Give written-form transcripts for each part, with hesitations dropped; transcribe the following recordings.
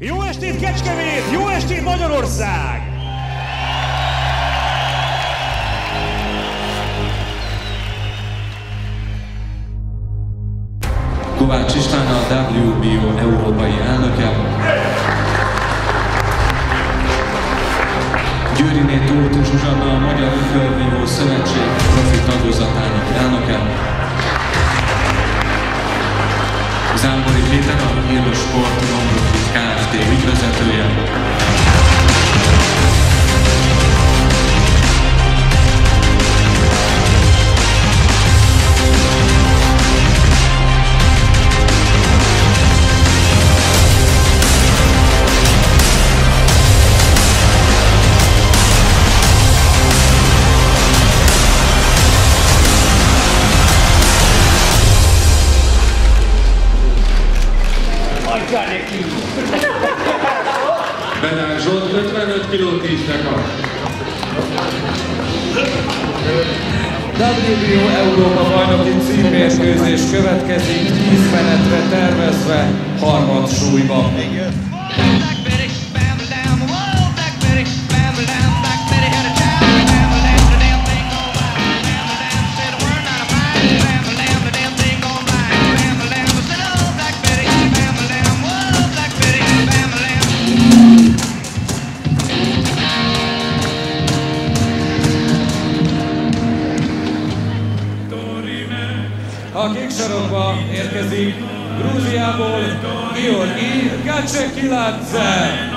Jó estét Kecskemét! Jó estét Magyarország! Kovács István a WBO európai elnöke. Győriné Tóth Zsuzsanna a Magyar Ökölvívó Szövetség profi tagozatának elnöke. Zámbori Péter a Író Sport Non-Profit Kft. Ügyvezetője. Bedák Zsolt 55 kg 10 dekar. WBO Európa bajnoki címmérkőzés következik 10 menetre tervezve harmadsúlyban. A kék sarokba érkezik Grúziából Georgi Gatsekiladze.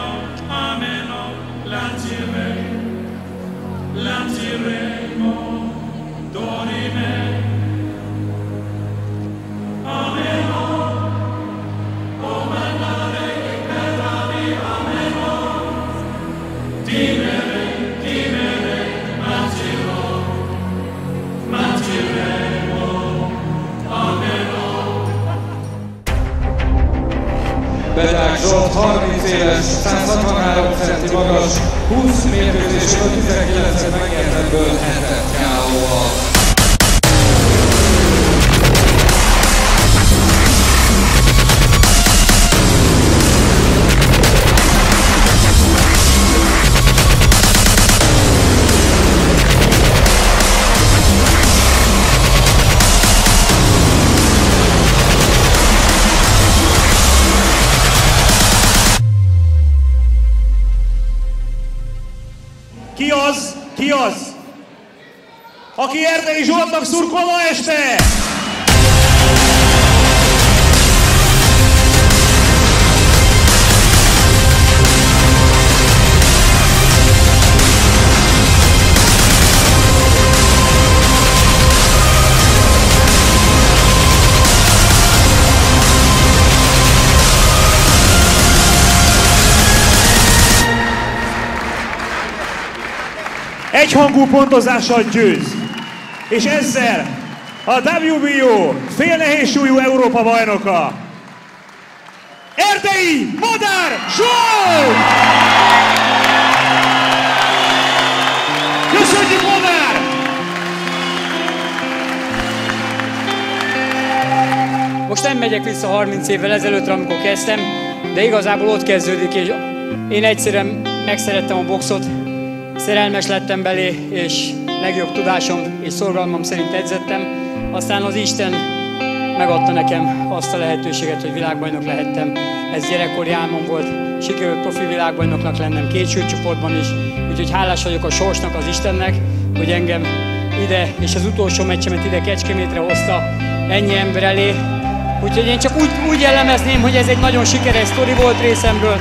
Bedák Zsolt 30 éves, 163 cm magas, 20 mérkőzés, 19-et megnyertből 7-et KO-val. Ki az, aki Erdei Zsoltnak szurkol ma este? Egyhangú pontozással győz, és ezzel a WBO félnehézsúlyú Európa bajnoka Erdei Madár Zsolt! Köszönjük, Madár! Most nem megyek vissza 30 évvel ezelőttre, amikor kezdtem, de igazából ott kezdődik, és én egyszerűen megszerettem a boxot, szerelmes lettem belé, és legjobb tudásom és szorgalmam szerint edzettem. Aztán az Isten megadta nekem azt a lehetőséget, hogy világbajnok lehettem. Ez gyerekkori álmom volt, sikerült profi világbajnoknak lennem 2 súlycsoportban is, úgyhogy hálás vagyok a sorsnak, az Istennek, hogy engem ide, és az utolsó meccsemet ide Kecskemétre hozta ennyi ember elé. Úgyhogy én csak úgy jellemezném, hogy ez egy nagyon sikeres sztori volt részemről,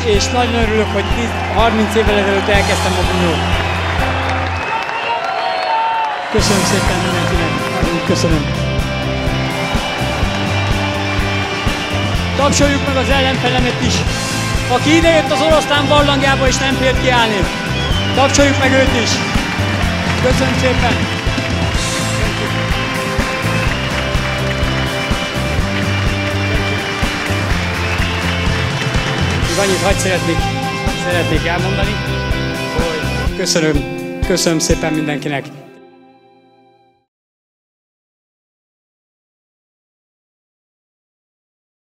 és nagyon örülök, hogy 30 évvel ezelőtt elkezdtem a bunyót. Köszönöm szépen mindenkinek, köszönöm. Tapsoljuk meg az ellenfelemet is, aki idejött az oroszlán barlangjába és nem fért kiállni. Tapsoljuk meg őt is. Köszönöm szépen. Annyit hagy szeretnék elmondani, hogy köszönöm szépen mindenkinek.